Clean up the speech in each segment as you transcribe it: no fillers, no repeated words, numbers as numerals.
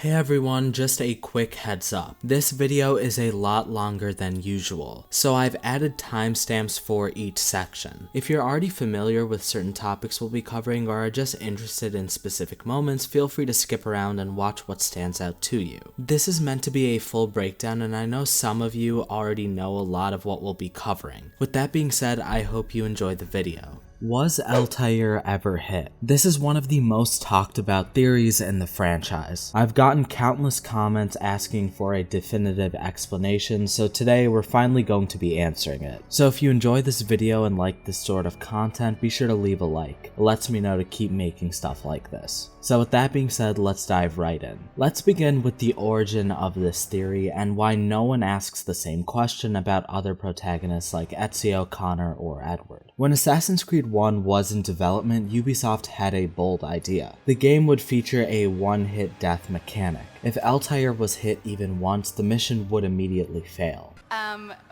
Hey everyone, just a quick heads up. This video is a lot longer than usual, so I've added timestamps for each section. If you're already familiar with certain topics we'll be covering or are just interested in specific moments, feel free to skip around and watch what stands out to you. This is meant to be a full breakdown, and I know some of you already know a lot of what we'll be covering. With that being said, I hope you enjoy the video. Was Altair ever hit? This is one of the most talked about theories in the franchise. I've gotten countless comments asking for a definitive explanation, so today we're finally going to be answering it. So if you enjoy this video and like this sort of content, be sure to leave a like. It lets me know to keep making stuff like this. So with that being said, let's dive right in. Let's begin with the origin of this theory and why no one asks the same question about other protagonists like Ezio, Connor, or Edward. When Assassin's Creed 1 was in development, Ubisoft had a bold idea. The game would feature a one-hit death mechanic. If Altair was hit even once, the mission would immediately fail.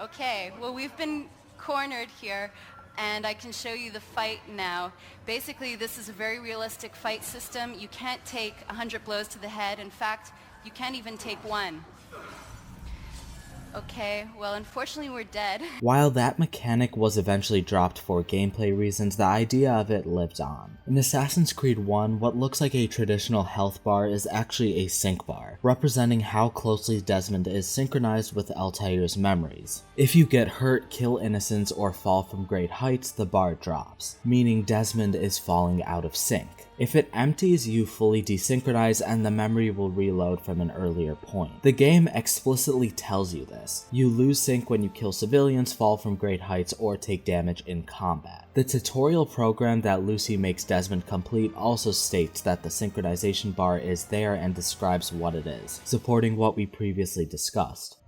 Okay, well we've been cornered here, and I can show you the fight now. Basically, this is a very realistic fight system. You can't take 100 blows to the head. In fact, you can't even take one. Okay, well unfortunately we're dead. While that mechanic was eventually dropped for gameplay reasons, the idea of it lived on. In Assassin's Creed 1, what looks like a traditional health bar is actually a sync bar, representing how closely Desmond is synchronized with Altair's memories. If you get hurt, kill innocents, or fall from great heights, the bar drops, meaning Desmond is falling out of sync. If it empties, you fully desynchronize and the memory will reload from an earlier point. The game explicitly tells you this. You lose sync when you kill civilians, fall from great heights, or take damage in combat. The tutorial program that Lucy makes Desmond complete also states that the synchronization bar is there and describes what it is, supporting what we previously discussed.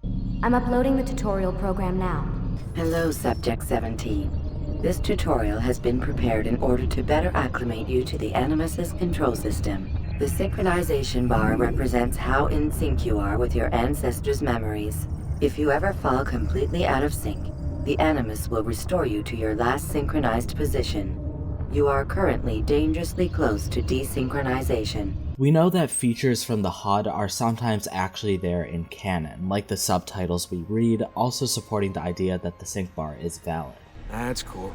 I'm uploading the tutorial program now. Hello, Subject 17. This tutorial has been prepared in order to better acclimate you to the Animus's control system. The synchronization bar represents how in sync you are with your ancestors' memories. If you ever fall completely out of sync, the Animus will restore you to your last synchronized position. You are currently dangerously close to desynchronization. We know that features from the HUD are sometimes actually there in canon, like the subtitles we read, also supporting the idea that the sync bar is valid. That's cool.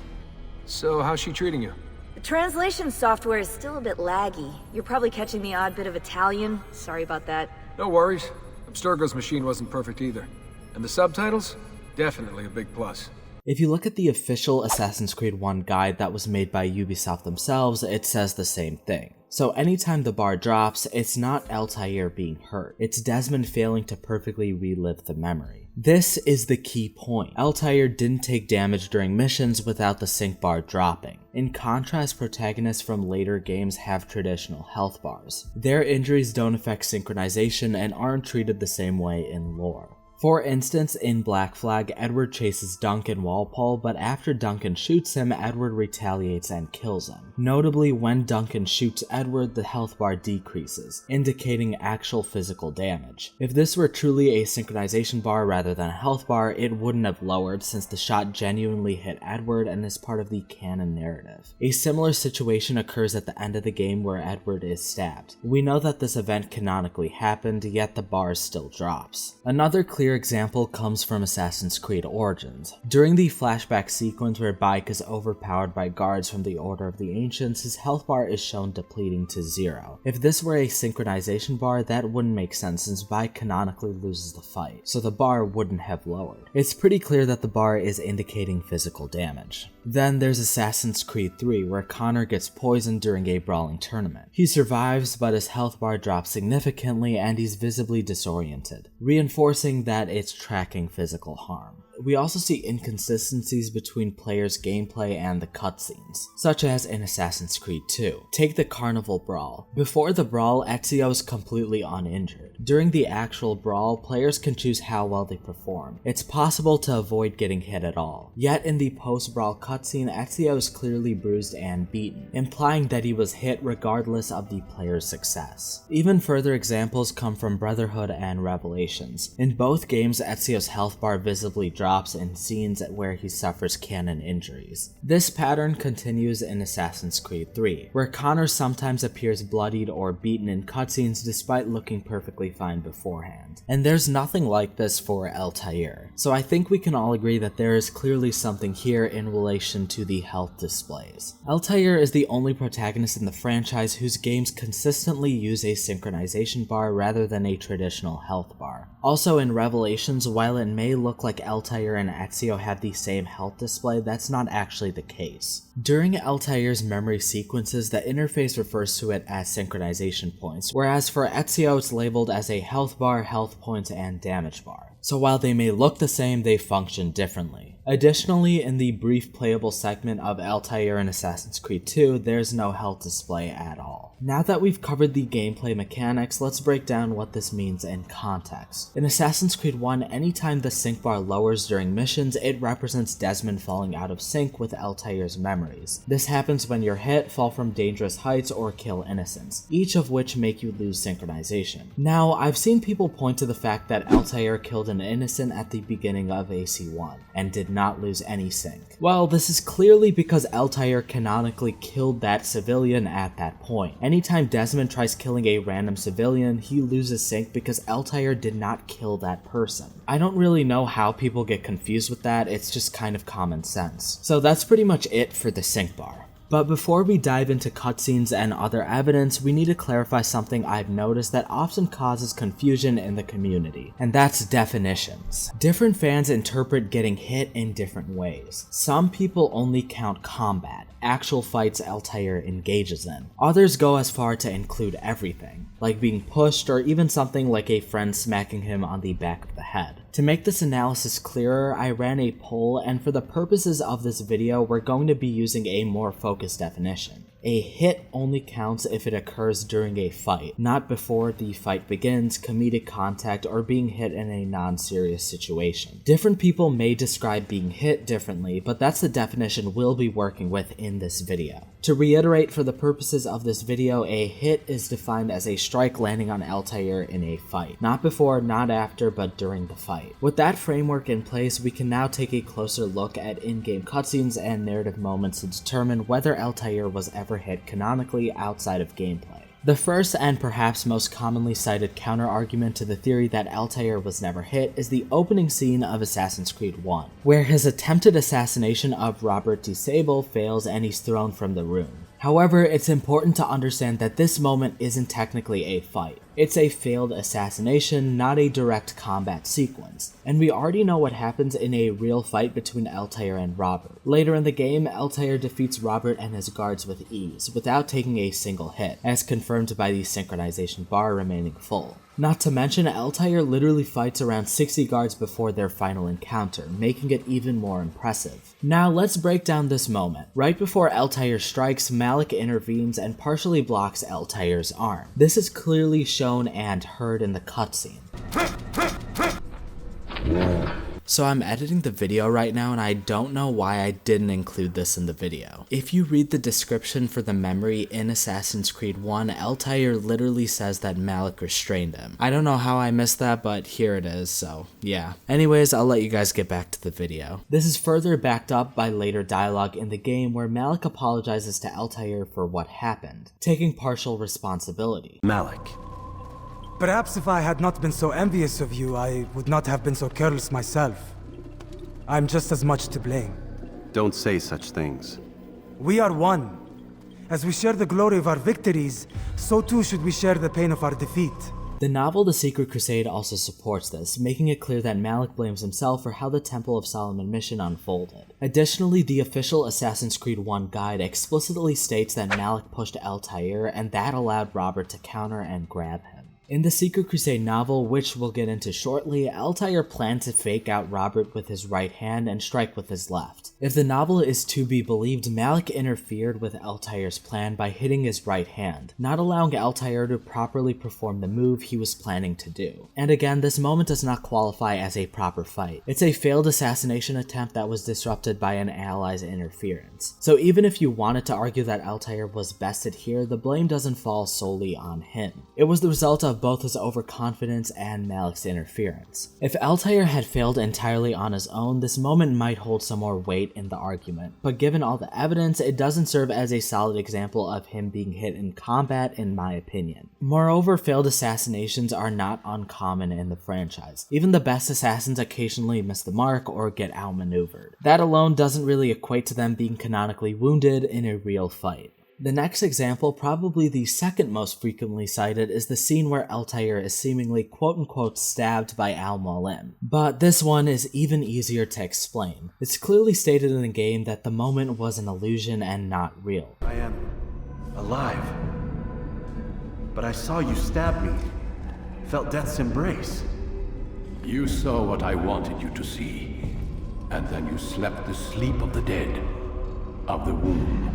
So, how's she treating you? The translation software is still a bit laggy. You're probably catching the odd bit of Italian. Sorry about that. No worries. Abstergo's machine wasn't perfect either. And the subtitles? Definitely a big plus. If you look at the official Assassin's Creed 1 guide that was made by Ubisoft themselves, it says the same thing. So anytime the bar drops, it's not Altair being hurt, it's Desmond failing to perfectly relive the memory. This is the key point. Altair didn't take damage during missions without the sync bar dropping. In contrast, protagonists from later games have traditional health bars. Their injuries don't affect synchronization and aren't treated the same way in lore. For instance, in Black Flag, Edward chases Duncan Walpole, but after Duncan shoots him, Edward retaliates and kills him. Notably, when Duncan shoots Edward, the health bar decreases, indicating actual physical damage. If this were truly a synchronization bar rather than a health bar, it wouldn't have lowered since the shot genuinely hit Edward and is part of the canon narrative. A similar situation occurs at the end of the game where Edward is stabbed. We know that this event canonically happened, yet the bar still drops. Another clear example comes from Assassin's Creed Origins. During the flashback sequence where Bayek is overpowered by guards from the Order of the Ancients, his health bar is shown depleting to 0. If this were a synchronization bar, that wouldn't make sense since Bayek canonically loses the fight, so the bar wouldn't have lowered. It's pretty clear that the bar is indicating physical damage. Then there's Assassin's Creed 3, where Connor gets poisoned during a brawling tournament. He survives, but his health bar drops significantly and he's visibly disoriented, reinforcing that it's tracking physical harm. We also see inconsistencies between players' gameplay and the cutscenes, such as in Assassin's Creed 2. Take the Carnival Brawl. Before the brawl, Ezio is completely uninjured. During the actual brawl, players can choose how well they perform. It's possible to avoid getting hit at all. Yet in the post-brawl cutscene, Ezio is clearly bruised and beaten, implying that he was hit regardless of the player's success. Even further examples come from Brotherhood and Revelations. In both games, Ezio's health bar visibly drops in scenes where he suffers cannon injuries. This pattern continues in Assassin's Creed 3, where Connor sometimes appears bloodied or beaten in cutscenes despite looking perfectly fine beforehand. And there's nothing like this for Altair, so I think we can all agree that there is clearly something here in relation to the health displays. Altair is the only protagonist in the franchise whose games consistently use a synchronization bar rather than a traditional health bar. Also in Revelations, while it may look like Altair and Ezio have the same health display, that's not actually the case. During Altair's memory sequences, the interface refers to it as synchronization points, whereas for Ezio it's labeled as a health bar, health points, and damage bar. So while they may look the same, they function differently. Additionally, in the brief playable segment of Altair in Assassin's Creed 2, there's no health display at all. Now that we've covered the gameplay mechanics, let's break down what this means in context. In Assassin's Creed 1, anytime the sync bar lowers during missions, it represents Desmond falling out of sync with Altair's memories. This happens when you're hit, fall from dangerous heights, or kill innocents, each of which make you lose synchronization. Now, I've seen people point to the fact that Altair killed an innocent at the beginning of AC1, and did not lose any sync. Well, this is clearly because Altair canonically killed that civilian at that point. Anytime Desmond tries killing a random civilian, he loses sync because Altair did not kill that person. I don't really know how people get confused with that, it's just kind of common sense. So that's pretty much it for the sync bar. But before we dive into cutscenes and other evidence, we need to clarify something I've noticed that often causes confusion in the community, and that's definitions. Different fans interpret getting hit in different ways. Some people only count combat, actual fights Altair engages in. Others go as far to include everything, like being pushed or even something like a friend smacking him on the back of the head. To make this analysis clearer, I ran a poll, and for the purposes of this video, we're going to be using a more focused definition. A hit only counts if it occurs during a fight, not before the fight begins, comedic contact, or being hit in a non-serious situation. Different people may describe being hit differently, but that's the definition we'll be working with in this video. To reiterate, for the purposes of this video, a hit is defined as a strike landing on Altair in a fight. Not before, not after, but during the fight. With that framework in place, we can now take a closer look at in-game cutscenes and narrative moments to determine whether Altair was ever hit canonically outside of gameplay. The first and perhaps most commonly cited counter-argument to the theory that Altair was never hit is the opening scene of Assassin's Creed 1, where his attempted assassination of Robert de Sable fails and he's thrown from the room. However, it's important to understand that this moment isn't technically a fight. It's a failed assassination, not a direct combat sequence, and we already know what happens in a real fight between Altair and Robert. Later in the game, Altair defeats Robert and his guards with ease, without taking a single hit, as confirmed by the synchronization bar remaining full. Not to mention, Altair literally fights around 60 guards before their final encounter, making it even more impressive. Now let's break down this moment. Right before Altair strikes, Malik intervenes and partially blocks Altair's arm. This is clearly shown and heard in the cutscene. So I'm editing the video right now and I don't know why I didn't include this in the video. If you read the description for the memory in Assassin's Creed 1, Altair literally says that Malik restrained him. I don't know how I missed that, but here it is, so yeah. Anyways, I'll let you guys get back to the video. This is further backed up by later dialogue in the game where Malik apologizes to Altair for what happened, taking partial responsibility. Malik. Perhaps if I had not been so envious of you, I would not have been so careless myself. I'm just as much to blame. Don't say such things. We are one. As we share the glory of our victories, so too should we share the pain of our defeat. The novel The Secret Crusade also supports this, making it clear that Malik blames himself for how the Temple of Solomon mission unfolded. Additionally, the official Assassin's Creed 1 guide explicitly states that Malik pushed Altair and that allowed Robert to counter and grab him. In the Secret Crusade novel, which we'll get into shortly, Altair planned to fake out Robert with his right hand and strike with his left. If the novel is to be believed, Malik interfered with Altair's plan by hitting his right hand, not allowing Altair to properly perform the move he was planning to do. And again, this moment does not qualify as a proper fight. It's a failed assassination attempt that was disrupted by an ally's interference. So even if you wanted to argue that Altair was bested here, the blame doesn't fall solely on him. It was the result of both his overconfidence and Malik's interference. If Altair had failed entirely on his own, this moment might hold some more weight in the argument, but given all the evidence, it doesn't serve as a solid example of him being hit in combat in my opinion. Moreover, failed assassinations are not uncommon in the franchise. Even the best assassins occasionally miss the mark or get outmaneuvered. That alone doesn't really equate to them being canonically wounded in a real fight. The next example, probably the second most frequently cited, is the scene where Altair is seemingly quote-unquote stabbed by Mualim. But this one is even easier to explain. It's clearly stated in the game that the moment was an illusion and not real. I am alive. But I saw you stab me. Felt death's embrace. You saw what I wanted you to see. And then you slept the sleep of the dead, of the womb,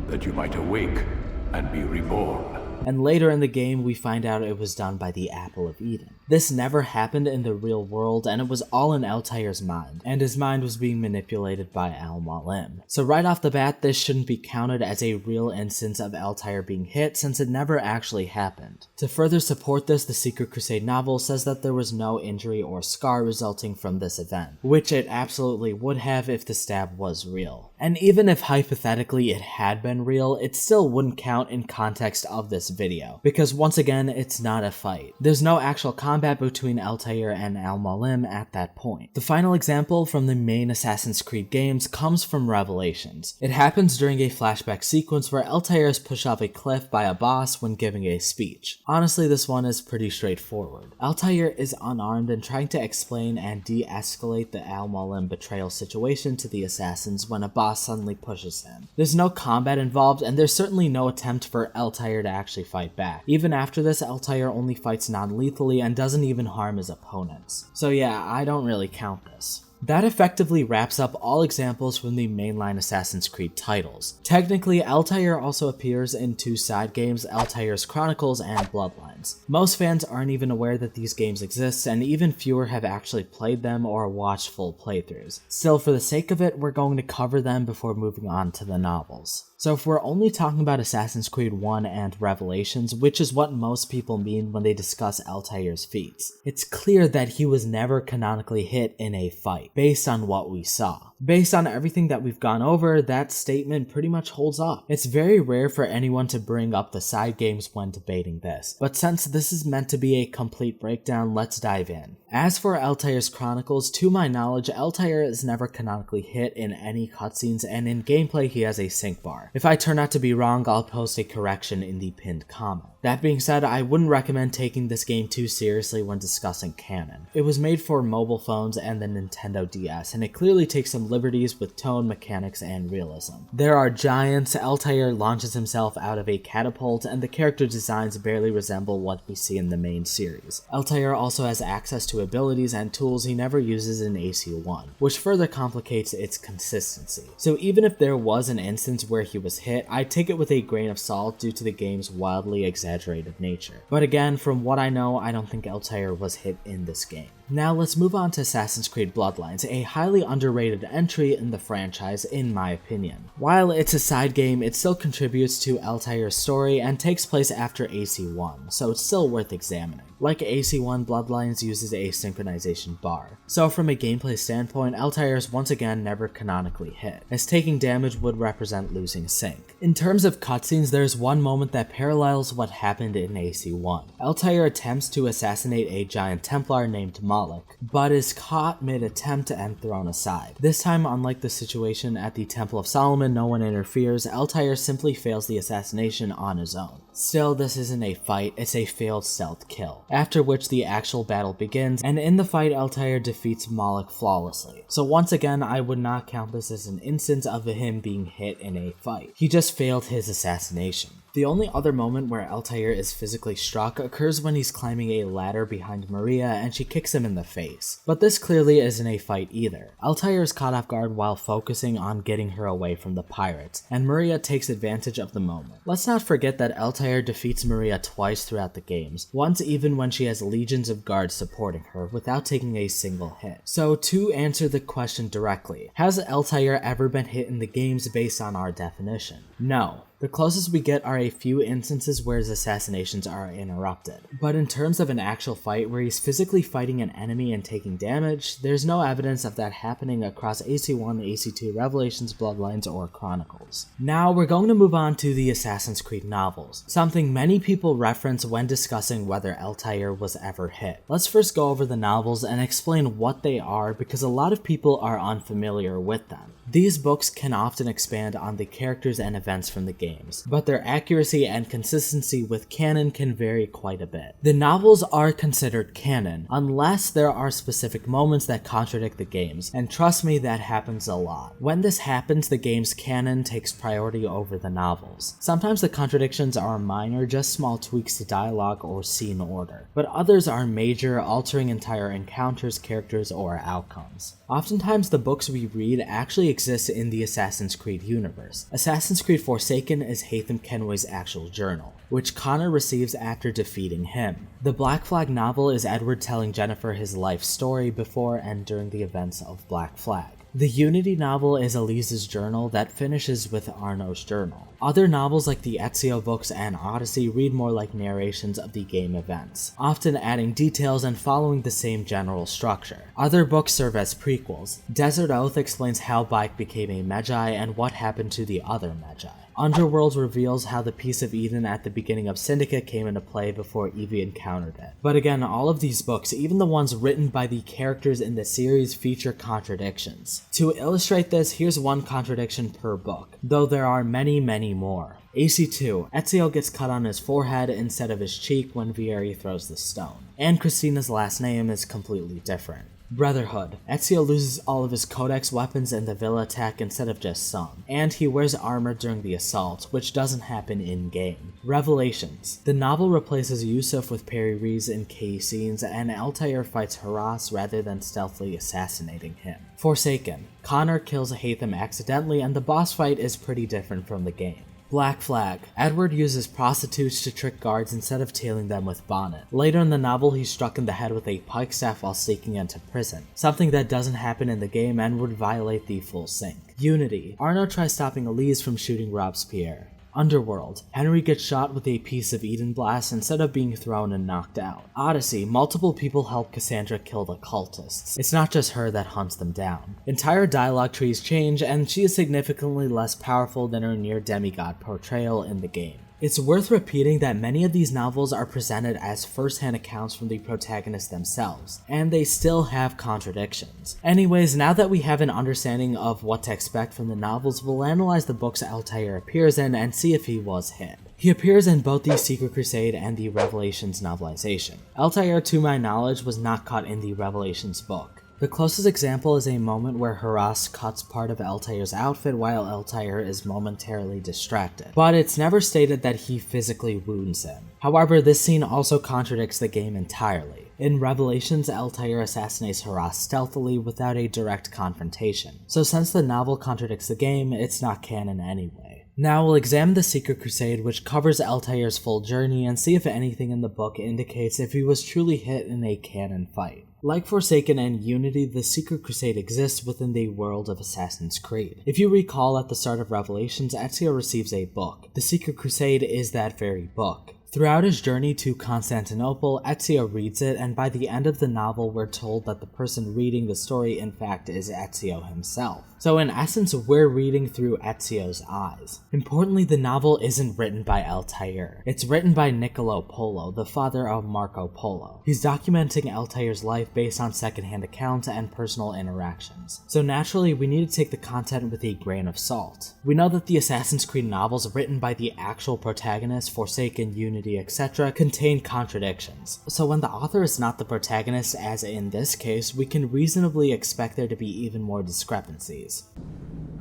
that you might awake and be reborn. And later in the game, we find out it was done by the Apple of Eden. This never happened in the real world, and it was all in Altair's mind, and his mind was being manipulated by Mualim. So right off the bat, this shouldn't be counted as a real instance of Altair being hit, since it never actually happened. To further support this, the Secret Crusade novel says that there was no injury or scar resulting from this event, which it absolutely would have if the stab was real. And even if hypothetically it had been real, it still wouldn't count in context of this video, because once again, it's not a fight. There's no actual combat between Altair and Mualim at that point. The final example from the main Assassin's Creed games comes from Revelations. It happens during a flashback sequence where Altair is pushed off a cliff by Abbas when giving a speech. Honestly, this one is pretty straightforward. Altair is unarmed and trying to explain and de-escalate the Mualim betrayal situation to the assassins when Abbas suddenly pushes him. There's no combat involved, and there's certainly no attempt for Altair to actually fight back. Even after this, Altair only fights non-lethally and doesn't even harm his opponents. So yeah, I don't really count this. That effectively wraps up all examples from the mainline Assassin's Creed titles. Technically, Altair also appears in two side games, Altair's Chronicles and Bloodlines. Most fans aren't even aware that these games exist, and even fewer have actually played them or watched full playthroughs. Still, for the sake of it, we're going to cover them before moving on to the novels. So if we're only talking about Assassin's Creed 1 and Revelations, which is what most people mean when they discuss Altair's feats, it's clear that he was never canonically hit in a fight, based on what we saw. Based on everything that we've gone over, that statement pretty much holds up. It's very rare for anyone to bring up the side games when debating this, but since this is meant to be a complete breakdown, let's dive in. As for Altair's Chronicles, to my knowledge, Altair is never canonically hit in any cutscenes, and in gameplay he has a sync bar. If I turn out to be wrong, I'll post a correction in the pinned comment. That being said, I wouldn't recommend taking this game too seriously when discussing canon. It was made for mobile phones and the Nintendo DS, and it clearly takes some liberties with tone, mechanics, and realism. There are giants, Altair launches himself out of a catapult, and the character designs barely resemble what we see in the main series. Altair also has access to abilities and tools he never uses in AC1, which further complicates its consistency. So even if there was an instance where he was hit, I'd take it with a grain of salt due to the game's wildly exaggerated nature. But again, from what I know, I don't think Altair was hit in this game. Now let's move on to Assassin's Creed Bloodlines, a highly underrated entry in the franchise in my opinion. While it's a side game, it still contributes to Altair's story and takes place after AC1, so it's still worth examining. Like AC1, Bloodlines uses a synchronization bar. So from a gameplay standpoint, Altair is once again never canonically hit, as taking damage would represent losing sync. In terms of cutscenes, there's one moment that parallels what happened in AC1. Altair attempts to assassinate a giant Templar named Malik, but is caught mid-attempt and thrown aside. This time, unlike the situation at the Temple of Solomon, no one interferes, Altair simply fails the assassination on his own. Still, this isn't a fight, it's a failed stealth kill, after which the actual battle begins, and in the fight Altair defeats Malik flawlessly. So once again, I would not count this as an instance of him being hit in a fight. He just failed his assassination. The only other moment where Altair is physically struck occurs when he's climbing a ladder behind Maria and she kicks him in the face. But this clearly isn't a fight either. Altair is caught off guard while focusing on getting her away from the pirates, and Maria takes advantage of the moment. Let's not forget that Altair defeats Maria twice throughout the games, once even when she has legions of guards supporting her without taking a single hit. So to answer the question directly, has Altair ever been hit in the games based on our definition? No. The closest we get are a few instances where his assassinations are interrupted. But in terms of an actual fight where he's physically fighting an enemy and taking damage, there's no evidence of that happening across AC1, AC2, Revelations, Bloodlines, or Chronicles. Now we're going to move on to the Assassin's Creed novels, something many people reference when discussing whether Altair was ever hit. Let's first go over the novels and explain what they are because a lot of people are unfamiliar with them. These books can often expand on the characters and events from the games, but their accuracy and consistency with canon can vary quite a bit. The novels are considered canon, unless there are specific moments that contradict the games, and trust me, that happens a lot. When this happens, the game's canon takes priority over the novels. Sometimes the contradictions are minor, just small tweaks to dialogue or scene order, but others are major, altering entire encounters, characters, or outcomes. Oftentimes, the books we read actually exist in the Assassin's Creed universe. Assassin's Creed Forsaken is Haytham Kenway's actual journal, which Connor receives after defeating him. The Black Flag novel is Edward telling Jennifer his life story before and during the events of Black Flag. The Unity novel is Elise's journal that finishes with Arno's journal. Other novels like the Ezio books and Odyssey read more like narrations of the game events, often adding details and following the same general structure. Other books serve as prequels. Desert Oath explains how WaKy became a Magi and what happened to the other Magi. Underworld reveals how the Piece of Eden at the beginning of Syndicate came into play before Evie encountered it. But again, all of these books, even the ones written by the characters in the series, feature contradictions. To illustrate this, here's one contradiction per book, though there are many more. AC2, Ezio gets cut on his forehead instead of his cheek when Vieri throws the stone, and Christina's last name is completely different. Brotherhood, Ezio loses all of his Codex weapons in the Villa attack instead of just some, and he wears armor during the assault, which doesn't happen in-game. Revelations, the novel replaces Yusuf with Peri Rees in key scenes, and Altair fights Harass rather than stealthily assassinating him. Forsaken, Connor kills Haytham accidentally, and the boss fight is pretty different from the game. Black Flag, Edward uses prostitutes to trick guards instead of tailing them with Bonnet. Later in the novel, he's struck in the head with a pike staff while sneaking into prison, something that doesn't happen in the game and would violate the full sync. Unity, Arno tries stopping Elise from shooting Robespierre. Underworld, Henry gets shot with a Piece of Eden blast instead of being thrown and knocked out. Odyssey, multiple people help Cassandra kill the cultists. It's not just her that hunts them down. Entire dialogue trees change, and she is significantly less powerful than her near demigod portrayal in the game. It's worth repeating that many of these novels are presented as first-hand accounts from the protagonists themselves, and they still have contradictions. Anyways, now that we have an understanding of what to expect from the novels, we'll analyze the books Altair appears in and see if he was hit. He appears in both the Secret Crusade and the Revelations novelization. Altair, to my knowledge, was not caught in the Revelations book. The closest example is a moment where Harass cuts part of Altair's outfit while Altair is momentarily distracted, but it's never stated that he physically wounds him. However, this scene also contradicts the game entirely. In Revelations, Altair assassinates Harass stealthily without a direct confrontation, so since the novel contradicts the game, it's not canon anyway. Now we'll examine the Secret Crusade, which covers Altair's full journey, and see if anything in the book indicates if he was truly hit in a canon fight. Like Forsaken and Unity, the Secret Crusade exists within the world of Assassin's Creed. If you recall, at the start of Revelations, Ezio receives a book. The Secret Crusade is that very book. Throughout his journey to Constantinople, Ezio reads it, and by the end of the novel, we're told that the person reading the story in fact is Ezio himself. So in essence, we're reading through Ezio's eyes. Importantly, the novel isn't written by Altair. It's written by Niccolo Polo, the father of Marco Polo. He's documenting Altair's life based on secondhand accounts and personal interactions. So naturally, we need to take the content with a grain of salt. We know that the Assassin's Creed novels written by the actual protagonists, Forsaken, Unity, etc., contain contradictions. So when the author is not the protagonist, as in this case, we can reasonably expect there to be even more discrepancies.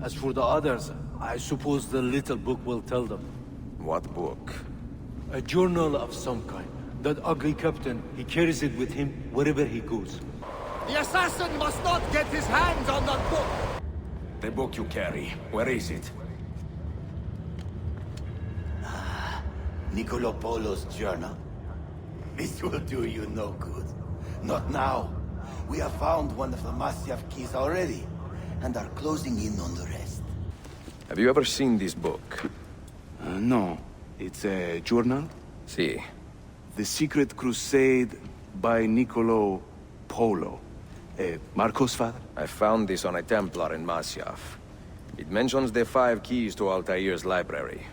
As for the others, I suppose the little book will tell them. What book? A journal of some kind. That ugly captain, he carries it with him wherever he goes. The assassin must not get his hands on that book! The book you carry, where is it? Niccolo Polo's journal. This will do you no good. Not now. We have found one of the Masyaf keys already, and are closing in on the rest. Have you ever seen this book? No. It's a journal? Si. The Secret Crusade by Niccolo Polo. Marco's father? I found this on a Templar in Masyaf. It mentions the 5 keys to Altair's library.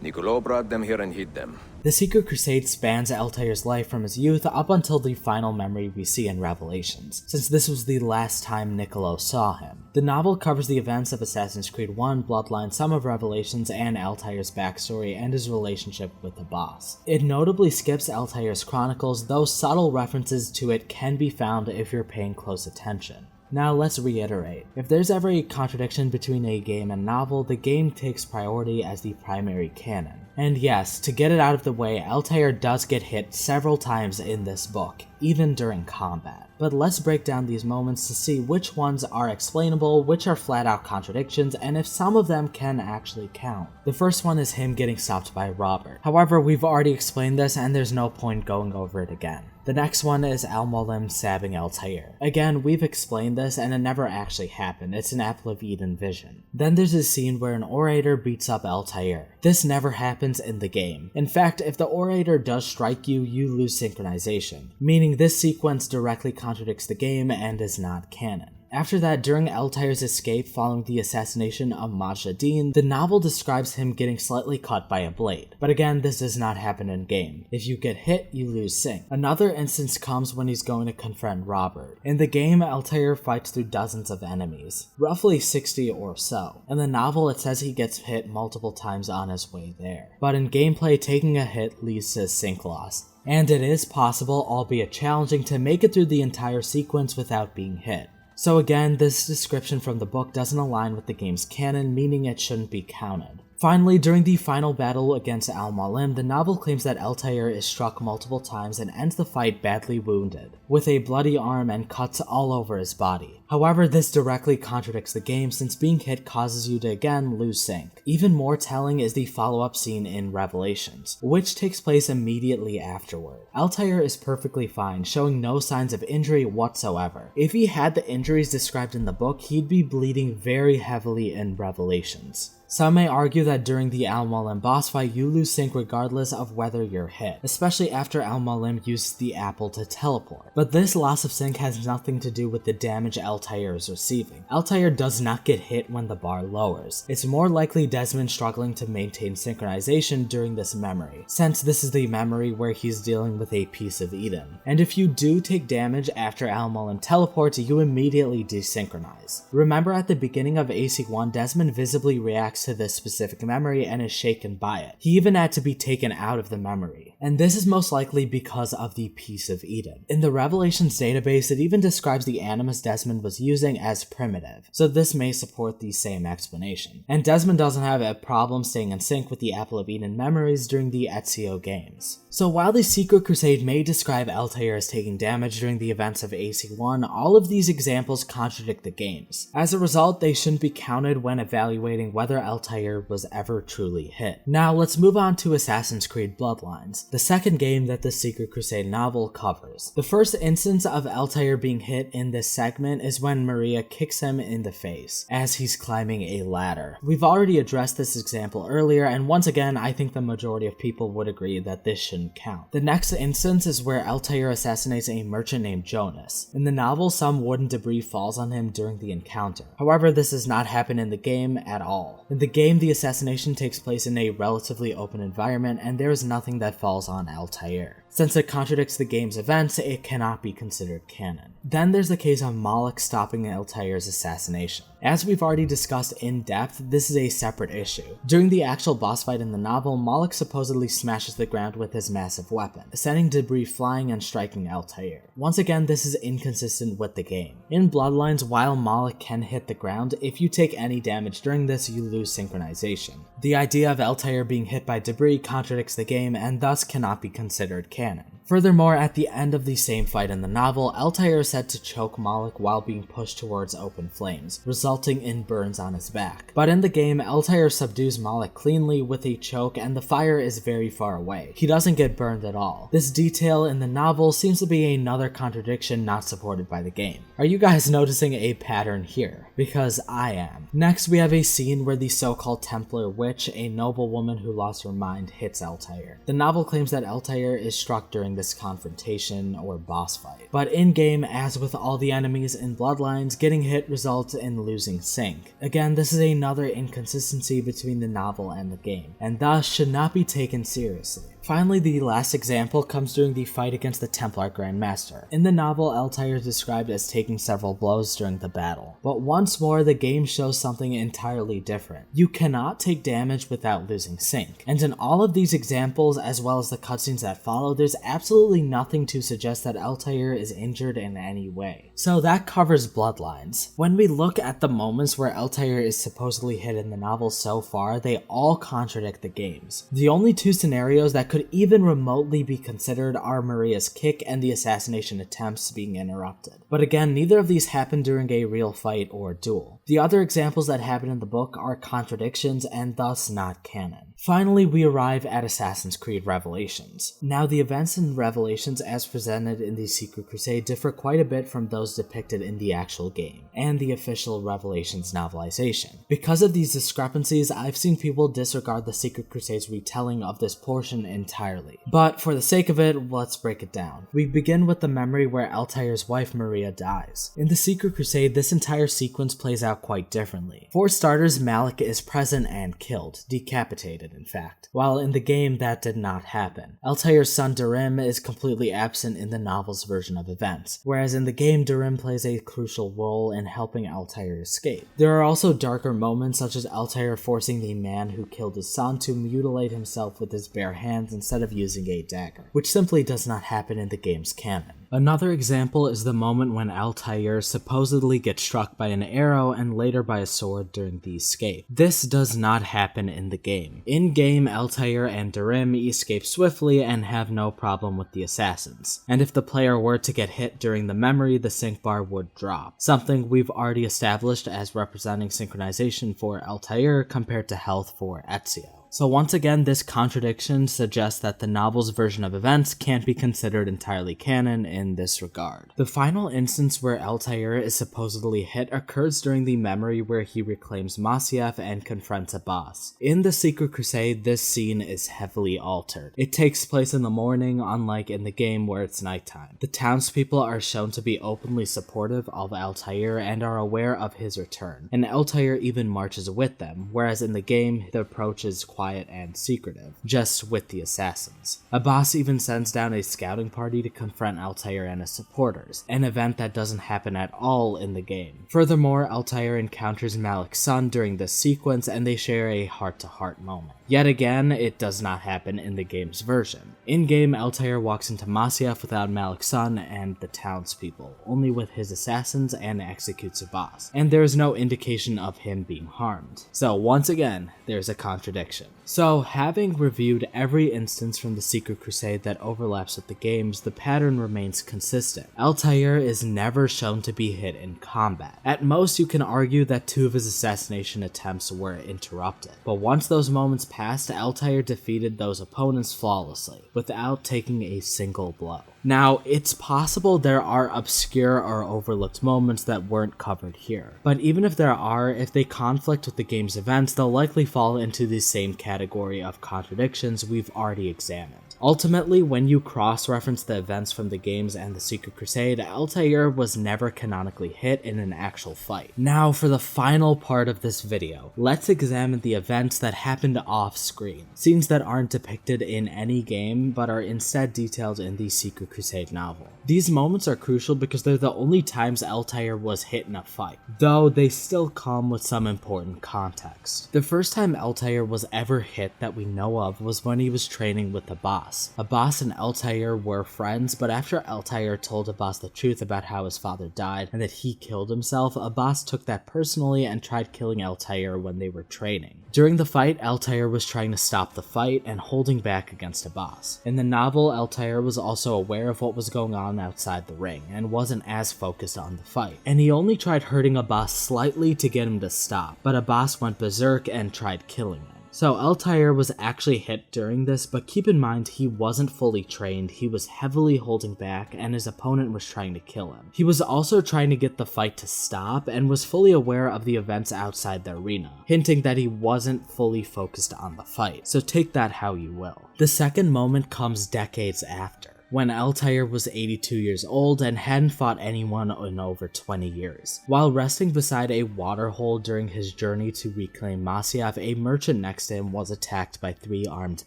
Niccolo brought them here and hid them. The Secret Crusade spans Altair's life from his youth up until the final memory we see in Revelations, since this was the last time Niccolo saw him. The novel covers the events of Assassin's Creed 1, Bloodlines, some of Revelations, and Altair's backstory and his relationship with Abbas. It notably skips Altair's Chronicles, though subtle references to it can be found if you're paying close attention. Now let's reiterate, if there's ever a contradiction between a game and novel, the game takes priority as the primary canon. And yes, to get it out of the way, Altair does get hit several times in this book, even during combat. But let's break down these moments to see which ones are explainable, which are flat out contradictions, and if some of them can actually count. The first one is him getting stopped by Robert. However, we've already explained this and there's no point going over it again. The next one is Mualim stabbing Altair. Again, we've explained this and it never actually happened, it's an Apple of Eden vision. Then there's a scene where an orator beats up Altair. This never happens in the game. In fact, if the orator does strike you, you lose synchronization, meaning this sequence directly contradicts the game and is not canon. After that, during Altair's escape following the assassination of Majd-Addin, the novel describes him getting slightly cut by a blade. But again, this does not happen in game. If you get hit, you lose sync. Another instance comes when he's going to confront Robert. In the game, Altair fights through dozens of enemies, roughly 60 or so. In the novel, it says he gets hit multiple times on his way there. But in gameplay, taking a hit leads to sync loss. And it is possible, albeit challenging, to make it through the entire sequence without being hit. So again, this description from the book doesn't align with the game's canon, meaning it shouldn't be counted. Finally, during the final battle against Mualim, the novel claims that Altair is struck multiple times and ends the fight badly wounded, with a bloody arm and cuts all over his body. However, this directly contradicts the game since being hit causes you to again lose sync. Even more telling is the follow-up scene in Revelations, which takes place immediately afterward. Altair is perfectly fine, showing no signs of injury whatsoever. If he had the injuries described in the book, he'd be bleeding very heavily in Revelations. Some may argue that during the Mualim boss fight, you lose sync regardless of whether you're hit, especially after Mualim uses the apple to teleport. But this loss of sync has nothing to do with the damage Altair is receiving. Altair does not get hit when the bar lowers. It's more likely Desmond struggling to maintain synchronization during this memory, since this is the memory where he's dealing with a piece of Eden. And if you do take damage after Mualim teleports, you immediately desynchronize. Remember at the beginning of AC1, Desmond visibly reacts to this specific memory and is shaken by it. He even had to be taken out of the memory. And this is most likely because of the piece of Eden. In the Revelations database, it even describes the animus Desmond was using as primitive, so this may support the same explanation. And Desmond doesn't have a problem staying in sync with the Apple of Eden memories during the Ezio games. So while the Secret Crusade may describe Altair as taking damage during the events of AC1, all of these examples contradict the games. As a result, they shouldn't be counted when evaluating whether Altair was ever truly hit. Now let's move on to Assassin's Creed Bloodlines, the second game that the Secret Crusade novel covers. The first instance of Altair being hit in this segment is when Maria kicks him in the face as he's climbing a ladder. We've already addressed this example earlier, and once again I think the majority of people would agree that this shouldn't count. The next instance is where Altair assassinates a merchant named Jonas. In the novel, some wooden debris falls on him during the encounter. However, this does not happen in the game at all. In the game, the assassination takes place in a relatively open environment and there is nothing that falls on Altair. Since it contradicts the game's events, it cannot be considered canon. Then there's the case of Malik stopping Altair's assassination. As we've already discussed in depth, this is a separate issue. During the actual boss fight in the novel, Malik supposedly smashes the ground with his massive weapon, sending debris flying and striking Altair. Once again, this is inconsistent with the game. In Bloodlines, while Malik can hit the ground, if you take any damage during this, you lose synchronization. The idea of Altair being hit by debris contradicts the game and thus cannot be considered canon. Furthermore, at the end of the same fight in the novel, Altair is said to choke Malik while being pushed towards open flames, resulting in burns on his back. But in the game, Altair subdues Malik cleanly with a choke and the fire is very far away. He doesn't get burned at all. This detail in the novel seems to be another contradiction not supported by the game. Are you guys noticing a pattern here? Because I am. Next, we have a scene where the so-called Templar witch, a noble woman who lost her mind, hits Altair. The novel claims that Altair is struck during this confrontation or boss fight. But in-game, as with all the enemies in Bloodlines, getting hit results in losing sync. Again, this is another inconsistency between the novel and the game, and thus should not be taken seriously. Finally, the last example comes during the fight against the Templar Grandmaster. In the novel, Altair is described as taking several blows during the battle, but once more the game shows something entirely different. You cannot take damage without losing sync, and in all of these examples as well as the cutscenes that follow, there's absolutely nothing to suggest that Altair is injured in any way. So that covers Bloodlines. When we look at the moments where Altair is supposedly hit in the novel so far, they all contradict the games. The only two scenarios that could even remotely be considered are Maria's kick and the assassination attempts being interrupted. But again, neither of these happened during a real fight or duel. The other examples that happen in the book are contradictions and thus not canon. Finally, we arrive at Assassin's Creed Revelations. Now, the events in Revelations as presented in The Secret Crusade differ quite a bit from those depicted in the actual game, and the official Revelations novelization. Because of these discrepancies, I've seen people disregard The Secret Crusade's retelling of this portion entirely. But for the sake of it, let's break it down. We begin with the memory where Altair's wife Maria dies. In The Secret Crusade, this entire sequence plays out quite differently. For starters, Malik is present and killed, decapitated in fact, while in the game that did not happen. Altair's son Durim is completely absent in the novel's version of events, whereas in the game Durim plays a crucial role in helping Altair escape. There are also darker moments such as Altair forcing the man who killed his son to mutilate himself with his bare hands instead of using a dagger, which simply does not happen in the game's canon. Another example is the moment when Altair supposedly gets struck by an arrow and later by a sword during the escape. This does not happen in the game. In-game, Altair and Durim escape swiftly and have no problem with the assassins. And if the player were to get hit during the memory, the sync bar would drop, something we've already established as representing synchronization for Altair compared to health for Ezio. So once again, this contradiction suggests that the novel's version of events can't be considered entirely canon in this regard. The final instance where Altair is supposedly hit occurs during the memory where he reclaims Masyaf and confronts Abbas. In The Secret Crusade, this scene is heavily altered. It takes place in the morning, unlike in the game where it's nighttime. The townspeople are shown to be openly supportive of Altair and are aware of his return, and Altair even marches with them, whereas in the game, the approach is quiet and secretive, just with the assassins. Abbas even sends down a scouting party to confront Altair and his supporters, an event that doesn't happen at all in the game. Furthermore, Altair encounters Malik's son during this sequence and they share a heart-to-heart moment. Yet again, it does not happen in the game's version. In-game, Altair walks into Masyaf without Malik's son and the townspeople, only with his assassins, and executes Abbas, and there is no indication of him being harmed. So once again, there's a contradiction. So, having reviewed every instance from The Secret Crusade that overlaps with the games, the pattern remains consistent. Altair is never shown to be hit in combat. At most, you can argue that 2 of his assassination attempts were interrupted, but once those moments passed, Altair defeated those opponents flawlessly, without taking a single blow. Now, it's possible there are obscure or overlooked moments that weren't covered here, but even if there are, if they conflict with the game's events, they'll likely fall into the same category of contradictions we've already examined. Ultimately, when you cross-reference the events from the games and the Secret Crusade, Altair was never canonically hit in an actual fight. Now, for the final part of this video, let's examine the events that happened off-screen, scenes that aren't depicted in any game but are instead detailed in the Secret Crusade novel. These moments are crucial because they're the only times Altair was hit in a fight, though they still come with some important context. The first time Altair was ever hit that we know of was when he was training with Abbas. Abbas and Altair were friends, but after Altair told Abbas the truth about how his father died and that he killed himself, Abbas took that personally and tried killing Altair when they were training. During the fight, Altair was trying to stop the fight and holding back against Abbas. In the novel, Altair was also aware of what was going on outside the ring and wasn't as focused on the fight, and he only tried hurting Abbas slightly to get him to stop, but Abbas went berserk and tried killing him. So Altair was actually hit during this, but keep in mind he wasn't fully trained, he was heavily holding back, and his opponent was trying to kill him. He was also trying to get the fight to stop, and was fully aware of the events outside the arena, hinting that he wasn't fully focused on the fight, so take that how you will. The second moment comes decades after, when Altair was 82 years old and hadn't fought anyone in over 20 years. While resting beside a waterhole during his journey to reclaim Masyaf, a merchant next to him was attacked by 3 armed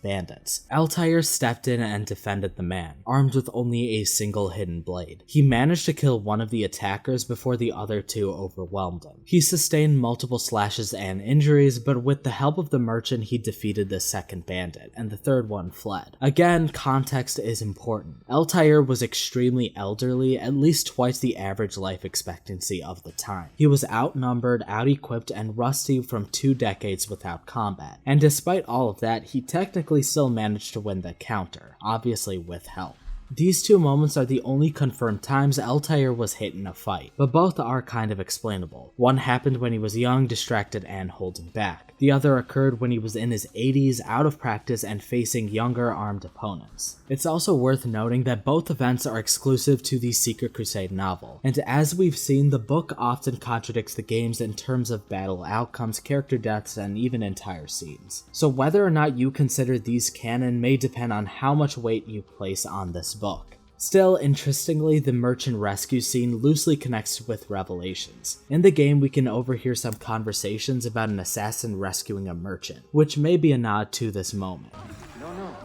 bandits. Altair stepped in and defended the man, armed with only a single hidden blade. He managed to kill one of the attackers before the other 2 overwhelmed him. He sustained multiple slashes and injuries, but with the help of the merchant he defeated the second bandit, and the third one fled. Again, context is important. Altair was extremely elderly, at least twice the average life expectancy of the time. He was outnumbered, out-equipped, and rusty from 2 decades without combat, and despite all of that, he technically still managed to win the counter, obviously with help. These 2 moments are the only confirmed times Altair was hit in a fight, but both are kind of explainable. One happened when he was young, distracted, and holding back. The other occurred when he was in his 80s, out of practice, and facing younger armed opponents. It's also worth noting that both events are exclusive to the Secret Crusade novel, and as we've seen, the book often contradicts the games in terms of battle outcomes, character deaths, and even entire scenes. So whether or not you consider these canon may depend on how much weight you place on this book. Still, interestingly, the merchant rescue scene loosely connects with Revelations. In the game, we can overhear some conversations about an assassin rescuing a merchant, which may be a nod to this moment. No.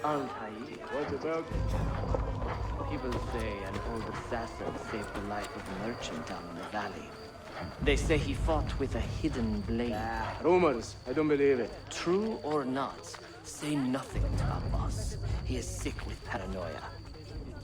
Altair. What about? People say an old assassin saved the life of a merchant down in the valley. They say he fought with a hidden blade. Rumors. I don't believe it. True or not, say nothing to Abbas. He is sick with paranoia.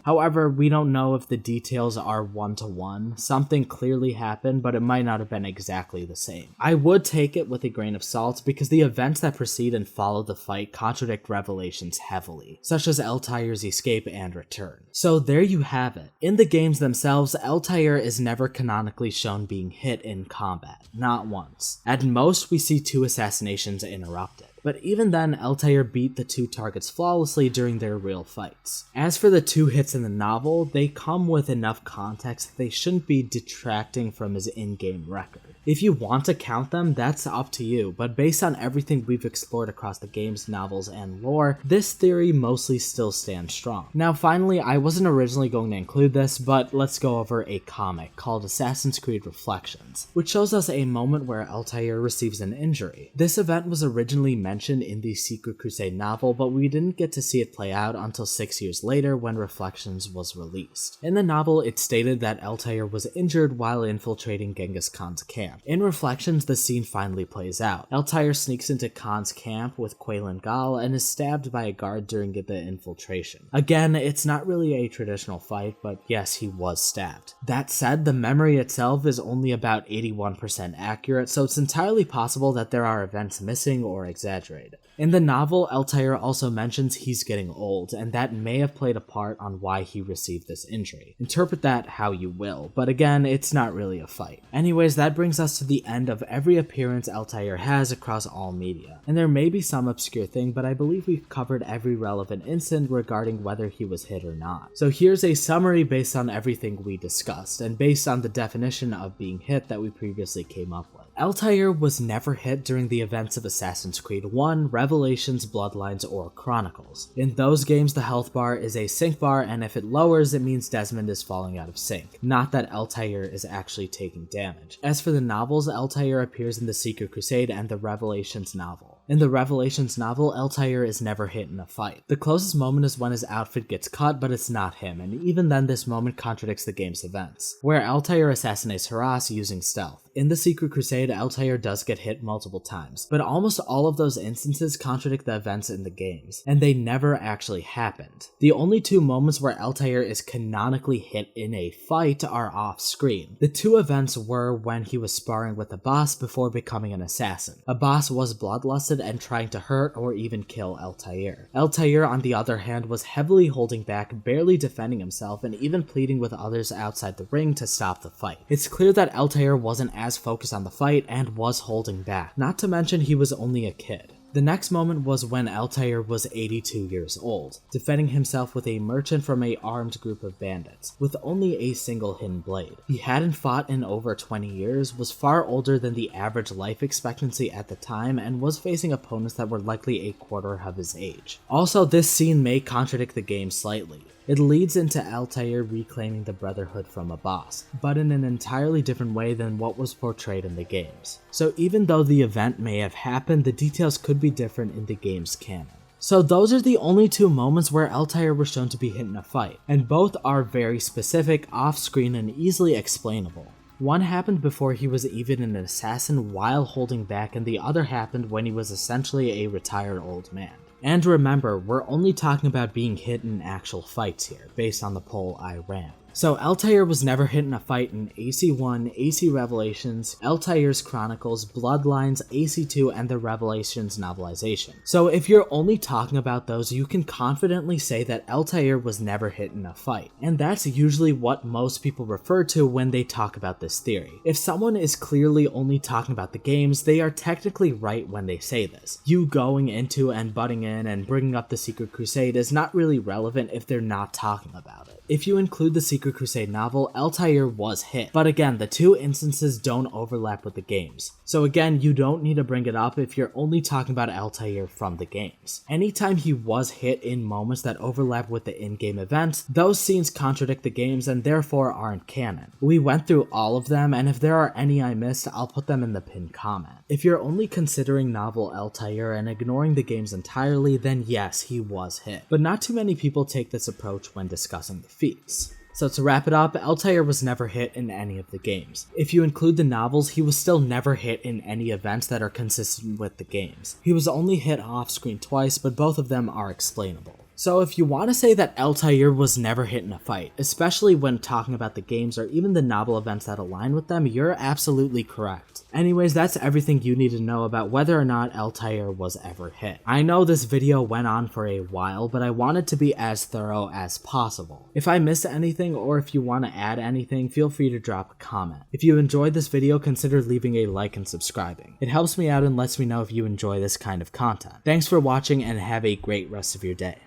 However, we don't know if the details are one-to-one. Something clearly happened, but it might not have been exactly the same. I would take it with a grain of salt because the events that precede and follow the fight contradict Revelations heavily, such as Altair's escape and return. So there you have it. In the games themselves, Altair is never canonically shown being hit in combat, not once. At most, we see 2 assassinations interrupted. But even then, Altair beat the 2 targets flawlessly during their real fights. As for the 2 hits in the novel, they come with enough context that they shouldn't be detracting from his in-game record. If you want to count them, that's up to you, but based on everything we've explored across the games, novels, and lore, this theory mostly still stands strong. Now finally, I wasn't originally going to include this, but let's go over a comic called Assassin's Creed Reflections, which shows us a moment where Altair receives an injury. This event was originally mentioned in the Secret Crusade novel, but we didn't get to see it play out until 6 years later when Reflections was released. In the novel, it stated that Altair was injured while infiltrating Genghis Khan's camp. In Reflections, the scene finally plays out. Altair sneaks into Khan's camp with Quaylen Gal and is stabbed by a guard during the infiltration. Again, it's not really a traditional fight, but yes, he was stabbed. That said, the memory itself is only about 81% accurate, so it's entirely possible that there are events missing or exaggerated. In the novel, Altair also mentions he's getting old, and that may have played a part on why he received this injury. Interpret that how you will, but again, it's not really a fight. Anyways, that brings us to the end of every appearance Altair has across all media. And there may be some obscure thing, but I believe we've covered every relevant incident regarding whether he was hit or not. So here's a summary based on everything we discussed, and based on the definition of being hit that we previously came up with. Altair was never hit during the events of Assassin's Creed 1, Revelations, Bloodlines, or Chronicles. In those games, the health bar is a sync bar, and if it lowers, it means Desmond is falling out of sync, not that Altair is actually taking damage. As for the novels, Altair appears in The Secret Crusade and the Revelations novel. In the Revelations novel, Altair is never hit in a fight. The closest moment is when his outfit gets cut, but it's not him, and even then this moment contradicts the game's events, where Altair assassinates Haras using stealth. In The Secret Crusade, Altair does get hit multiple times, but almost all of those instances contradict the events in the games, and they never actually happened. The only two moments where Altair is canonically hit in a fight are off-screen. The two events were when he was sparring with Abbas before becoming an assassin. Abbas was bloodlusted and trying to hurt or even kill Altair. Altair, on the other hand, was heavily holding back, barely defending himself, and even pleading with others outside the ring to stop the fight. It's clear that Altair wasn't as focused on the fight and was holding back, not to mention he was only a kid. The next moment was when Altair was 82 years old, defending himself with a merchant from an armed group of bandits, with only a single hidden blade. He hadn't fought in over 20 years, was far older than the average life expectancy at the time, and was facing opponents that were likely a quarter of his age. Also, this scene may contradict the game slightly. It leads into Altair reclaiming the Brotherhood from Abbas, but in an entirely different way than what was portrayed in the games. So even though the event may have happened, the details could be different in the game's canon. So those are the only two moments where Altair was shown to be hit in a fight, and both are very specific, off-screen, and easily explainable. One happened before he was even an assassin while holding back, and the other happened when he was essentially a retired old man. And remember, we're only talking about being hit in actual fights here, based on the poll I ran. So Altair was never hit in a fight in AC1, AC Revelations, Altair's Chronicles, Bloodlines, AC2, and the Revelations novelization. So if you're only talking about those, you can confidently say that Altair was never hit in a fight. And that's usually what most people refer to when they talk about this theory. If someone is clearly only talking about the games, they are technically right when they say this. You going into and butting in and bringing up the Secret Crusade is not really relevant if they're not talking about it. If you include the Secret Crusade novel, Altair was hit, but again, the two instances don't overlap with the games. So again, you don't need to bring it up if you're only talking about Altair from the games. Anytime he was hit in moments that overlap with the in-game events, those scenes contradict the games and therefore aren't canon. We went through all of them, and if there are any I missed, I'll put them in the pinned comment. If you're only considering novel Altair and ignoring the games entirely, then yes, he was hit. But not too many people take this approach when discussing the feats. So to wrap it up, Altair was never hit in any of the games. If you include the novels, he was still never hit in any events that are consistent with the games. He was only hit off-screen twice, but both of them are explainable. So if you want to say that Altair was never hit in a fight, especially when talking about the games or even the novel events that align with them, you're absolutely correct. Anyways, that's everything you need to know about whether or not Altair was ever hit. I know this video went on for a while, but I wanted to be as thorough as possible. If I missed anything or if you want to add anything, feel free to drop a comment. If you enjoyed this video, consider leaving a like and subscribing. It helps me out and lets me know if you enjoy this kind of content. Thanks for watching and have a great rest of your day.